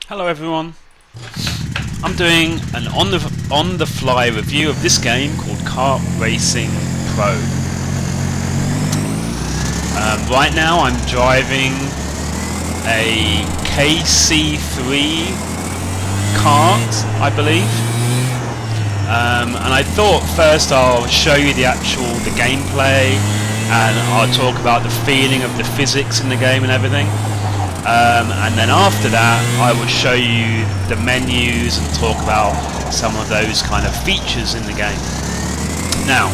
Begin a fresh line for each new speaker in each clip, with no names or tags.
Hello everyone. I'm doing an on the fly review of this game called Kart Racing Pro. Right now I'm driving a KC3 kart, I believe. And I thought first I'll show you the gameplay, and I'll talk about the feeling of the physics in the game and everything. And then after that I will show you the menus and talk about some of those kind of features in the game. Now,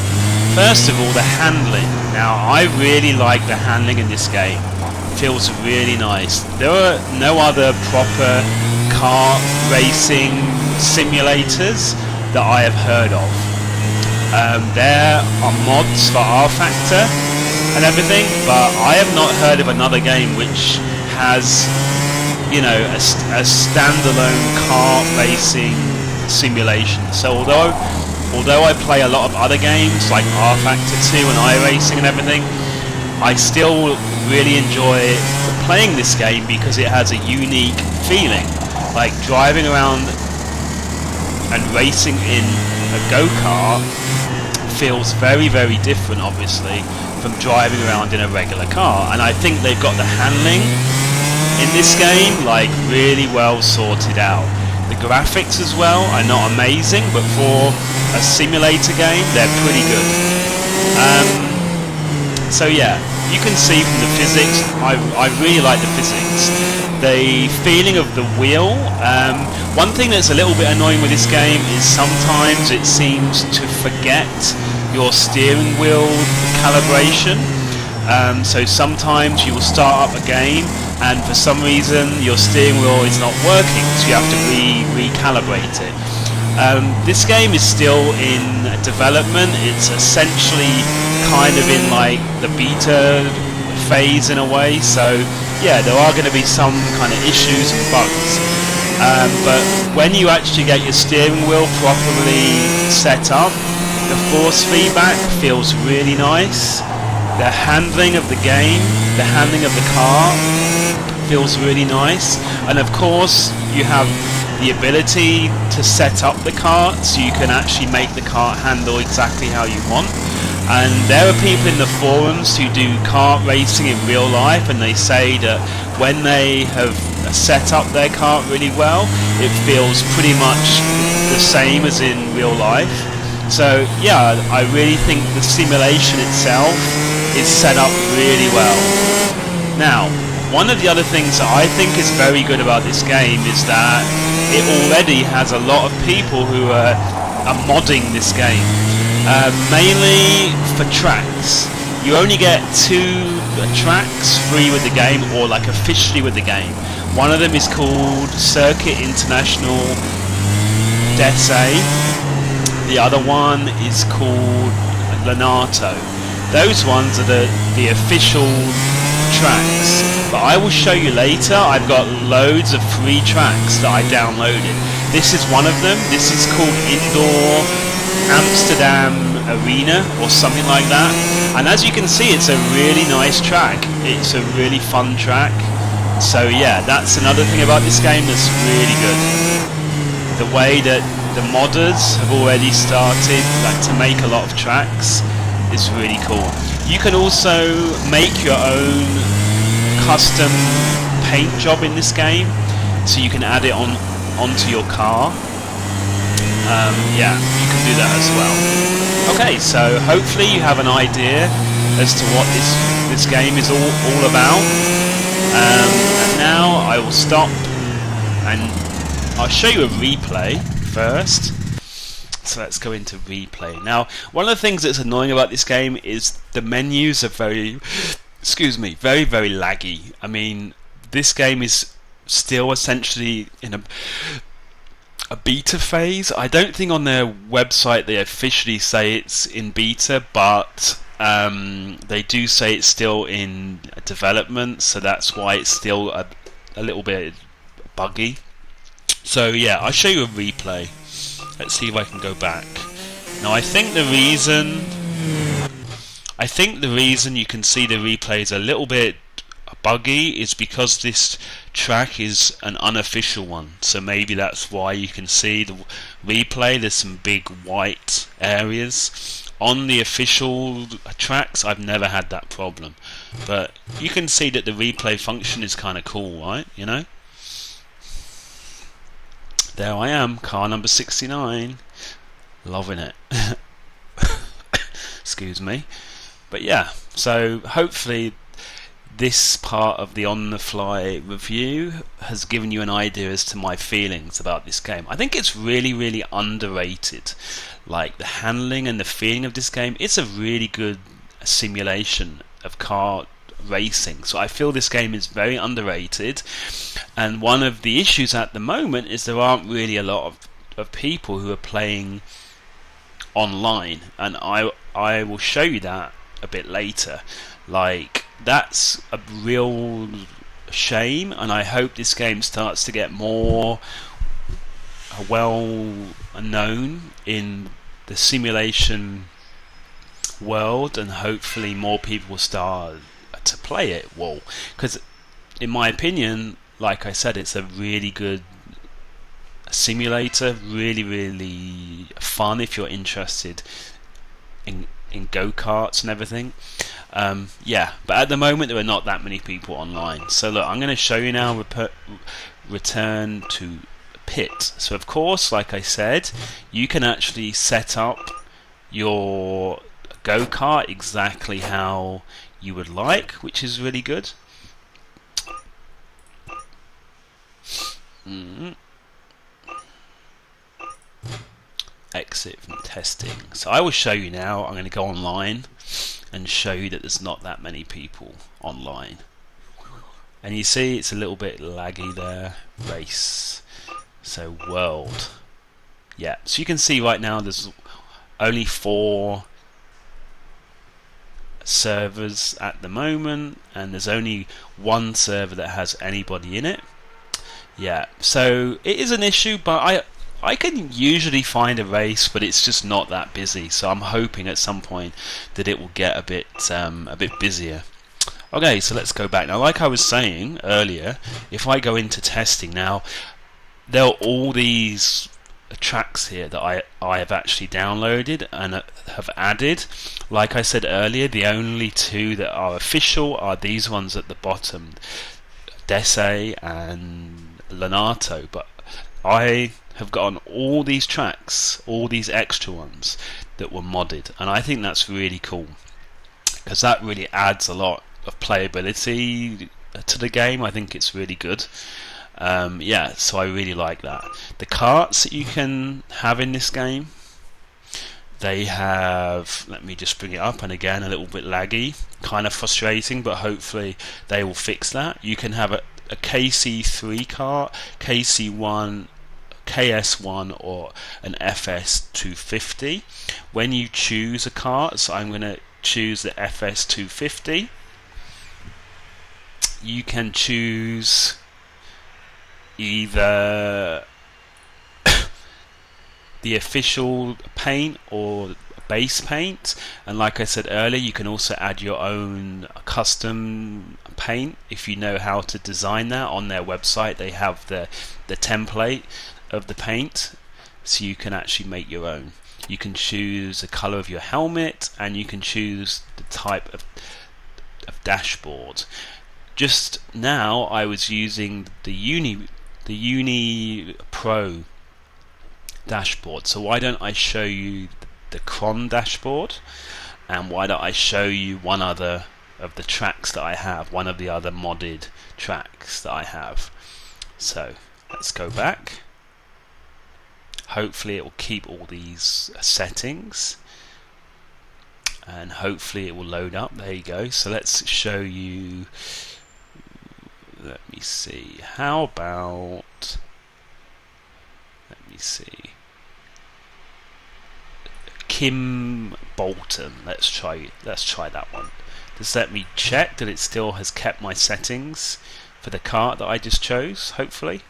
first of all, the handling. Now, I really like the handling in this game. It feels really nice. There are no other proper kart racing simulators that I have heard of. There are mods for R Factor and everything, but I have not heard of another game which has, you know, a standalone kart racing simulation. So although I play a lot of other games like R Factor 2 and iRacing and everything, I still really enjoy playing this game because it has a unique feeling. Like driving around and racing in a go-kart feels very, very different, obviously, from driving around in a regular car. And I think they've got the handling in this game like really well sorted out. The graphics as well are not amazing, but for a simulator game they're pretty good. So yeah, you can see from the physics, I really like the physics. The feeling of the wheel. One thing that's a little bit annoying with this game is sometimes it seems to forget your steering wheel calibration. So sometimes you will start up a game and for some reason your steering wheel is not working, so you have to recalibrate it. This game is still in development. It's essentially kind of in like the beta phase in a way, so yeah, there are going to be some kind of issues and bugs. But when you actually get your steering wheel properly set up, the force feedback feels really nice. The handling of the game, the handling of the car feels really nice, and of course you have the ability to set up the kart so you can actually make the kart handle exactly how you want. And there are people in the forums who do kart racing in real life, and they say that when they have set up their kart really well, it feels pretty much the same as in real life. So yeah, I really think the simulation itself is set up really well. Now, one of the other things that I think is very good about this game is that it already has a lot of people who are modding this game, mainly for tracks. You only get 2 tracks free with the game, or like officially with the game. One of them is called Circuit International Dessay. The other one is called Lenato. Those ones are the official tracks, but I will show you later. I've got loads of free tracks that I downloaded. This is one of them. This is called Indoor Amsterdam Arena or something like that, and as you can see, it's a really nice track. It's a really fun track. So yeah, that's another thing about this game that's really good. The way that the modders have already started to make a lot of tracks is really cool. You can also make your own custom paint job in this game, so you can add it onto your car. Yeah, you can do that as well. Okay, so hopefully you have an idea as to what this game is all about. And now I will stop and I'll show you a replay first. So let's go into replay. Now, one of the things that's annoying about this game is the menus are very, very, very laggy. I mean, this game is still essentially in a beta phase. I don't think on their website they officially say it's in beta, but they do say it's still in development, so that's why it's still a little bit buggy. So yeah, I'll show you a replay. Let's see if I can go back. Now I think the reason you can see the replay is a little bit buggy is because this track is an unofficial one, so maybe that's why you can see the replay. There's some big white areas. On the official tracks, I've never had that problem, but you can see that the replay function is kind of cool, right? You know, there I am, car number 69, loving it. Excuse me. But yeah, so hopefully this part of the on-the-fly review has given you an idea as to my feelings about this game. I think it's really underrated. Like, the handling and the feeling of this game, it's a really good simulation of car racing. So I feel this game is very underrated. And one of the issues at the moment is there aren't really a lot of people who are playing online. And I will show you that a bit later. Like, that's a real shame, and I hope this game starts to get more well known in the simulation world, and hopefully more people will start to play it. Well, because in my opinion, like I said, it's a really good simulator, really fun if you're interested in go-karts and everything. Yeah, but at the moment there are not that many people online. So look, I'm going to show you now return to pit. So of course, like I said, you can actually set up your go-kart exactly how you would like, which is really good. Exit from testing. So I will show you now. I'm going to go online and show you that there's not that many people online. And you see it's a little bit laggy there. Race. So world. Yeah, so you can see right now there's only 4 servers at the moment, and there's only 1 server that has anybody in it. Yeah, so it is an issue, but I can usually find a race, but it's just not that busy. So I'm hoping at some point that it will get a bit busier. Okay, so let's go back now. Like I was saying earlier, if I go into testing now, there are all these tracks here that I have actually downloaded and have added. Like I said earlier, the only 2 that are official are these ones at the bottom, Dese and Lenato. But I have gotten all these tracks, all these extra ones that were modded, and I think that's really cool because that really adds a lot of playability to the game. I think it's really good. Yeah, so I really like that. The karts that you can have in this game, they have, let me just bring it up, and again a little bit laggy, kind of frustrating, but hopefully they will fix that. You can have a KC3 kart, KC1, KS1 or an FS250. When you choose a kart, so I'm going to choose the FS250, you can choose either the official paint or base paint, and like I said earlier, you can also add your own custom paint if you know how to design that. On their website they have the template of the paint, so you can actually make your own. You can choose the color of your helmet, and you can choose the type of dashboard. Just now I was using the Uni Pro dashboard, so why don't I show you the Cron dashboard, and why don't I show you one other of the tracks that I have, one of the other modded tracks that I have. So let's go back. Hopefully it will keep all these settings, and hopefully it will load up. There you go. So let's show you, let me see, how about, let me see, Kim Bolton. Let's try that one. Just let me check that it still has kept my settings for the kart that I just chose, hopefully.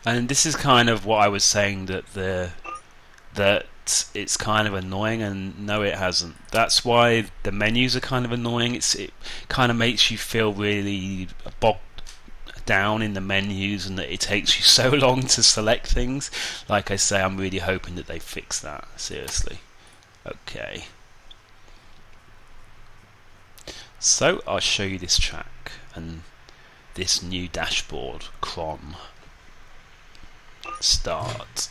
And this is kind of what I was saying, that it's kind of annoying, and no, it hasn't. That's why the menus are kind of annoying. It kind of makes you feel really bogged down in the menus, and that it takes you so long to select things. Like I say, I'm really hoping that they fix that, seriously. Okay, so I'll show you this track and this new dashboard. Cron start.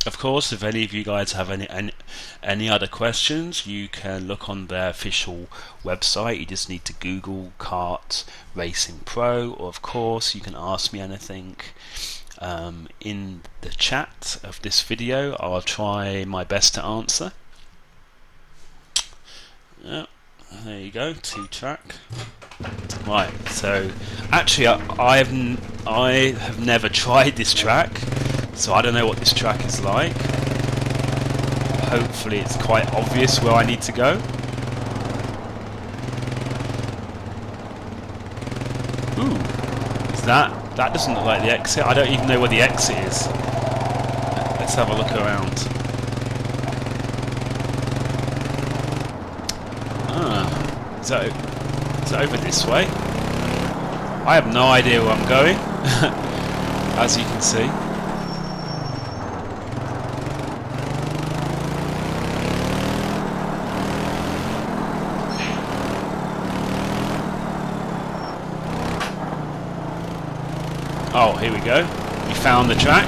Of course, if any of you guys have any other questions, you can look on their official website. You just need to Google Kart Racing Pro, or of course you can ask me anything in the chat of this video. I'll try my best to answer. Yeah, there you go, 2-track. Right, so actually I have never tried this track, so I don't know what this track is like. Hopefully it's quite obvious where I need to go. Ooh, is that doesn't look like the exit. I don't even know where the exit is. Let's have a look around. So it's over this way. I have no idea where I'm going, as you can see. Oh, here we go. We found the track.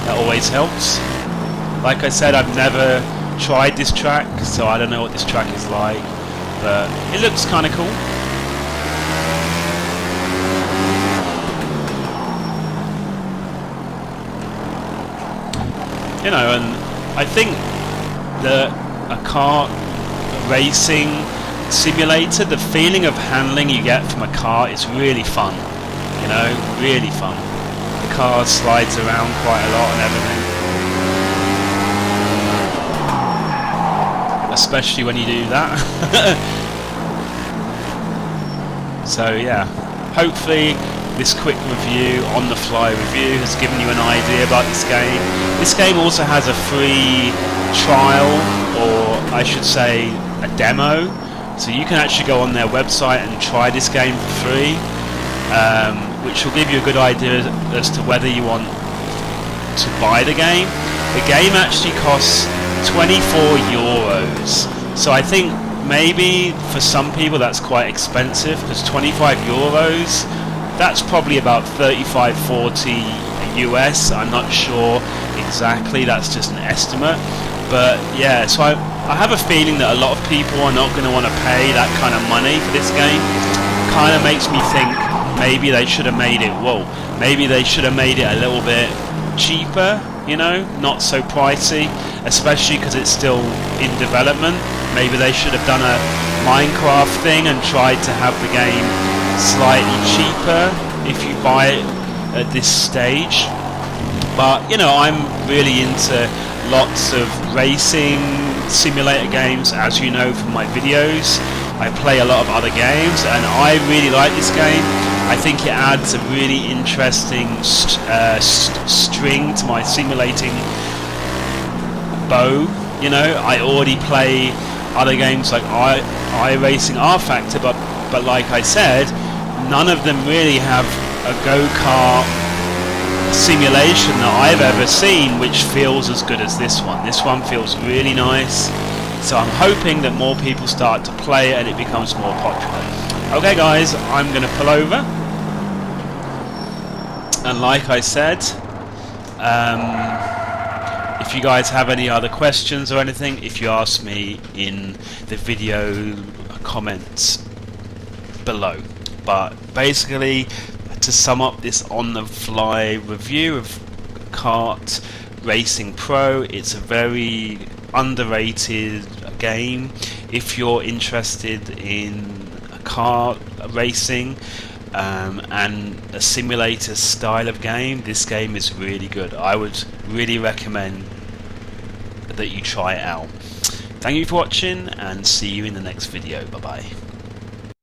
That always helps. Like I said, I've never tried this track, so I don't know what this track is like. But it looks kind of cool. You know, and I think that a kart racing simulator, the feeling of handling you get from a car is really fun. You know, really fun. The car slides around quite a lot and everything. Especially when you do that. So yeah, hopefully this quick review, on the fly review, has given you an idea about this game. This game also has a free trial, or I should say a demo, so you can actually go on their website and try this game for free, which will give you a good idea as to whether you want to buy the game. The game actually costs €24, so I think maybe for some people that's quite expensive, because €25, that's probably about 35-40 US. I'm not sure exactly, that's just an estimate. But yeah, so I have a feeling that a lot of people are not going to want to pay that kind of money for this game. Kind of makes me think maybe they should have made it, maybe they should have made it a little bit cheaper, you know, not so pricey, especially because it's still in development. Maybe they should have done a Minecraft thing and tried to have the game slightly cheaper if you buy it at this stage. But you know, I'm really into lots of racing simulator games, as you know from my videos. I play a lot of other games, and I really like this game. I think it adds a really interesting string to my simulating bow. You know, I already play other games like iRacing, R Factor, but like I said, none of them really have a go-kart simulation that I've ever seen which feels as good as this one. This one feels really nice, so I'm hoping that more people start to play it and it becomes more popular. Okay guys, I'm going to pull over, and like I said, if you guys have any other questions or anything, if you ask me in the video comments below. But basically, to sum up this on the fly review of Kart Racing Pro, it's a very underrated game. If you're interested in kart racing and a simulator style of game, this game is really good. I would really recommend that you try it out. Thank you for watching, and see you in the next video. Bye bye.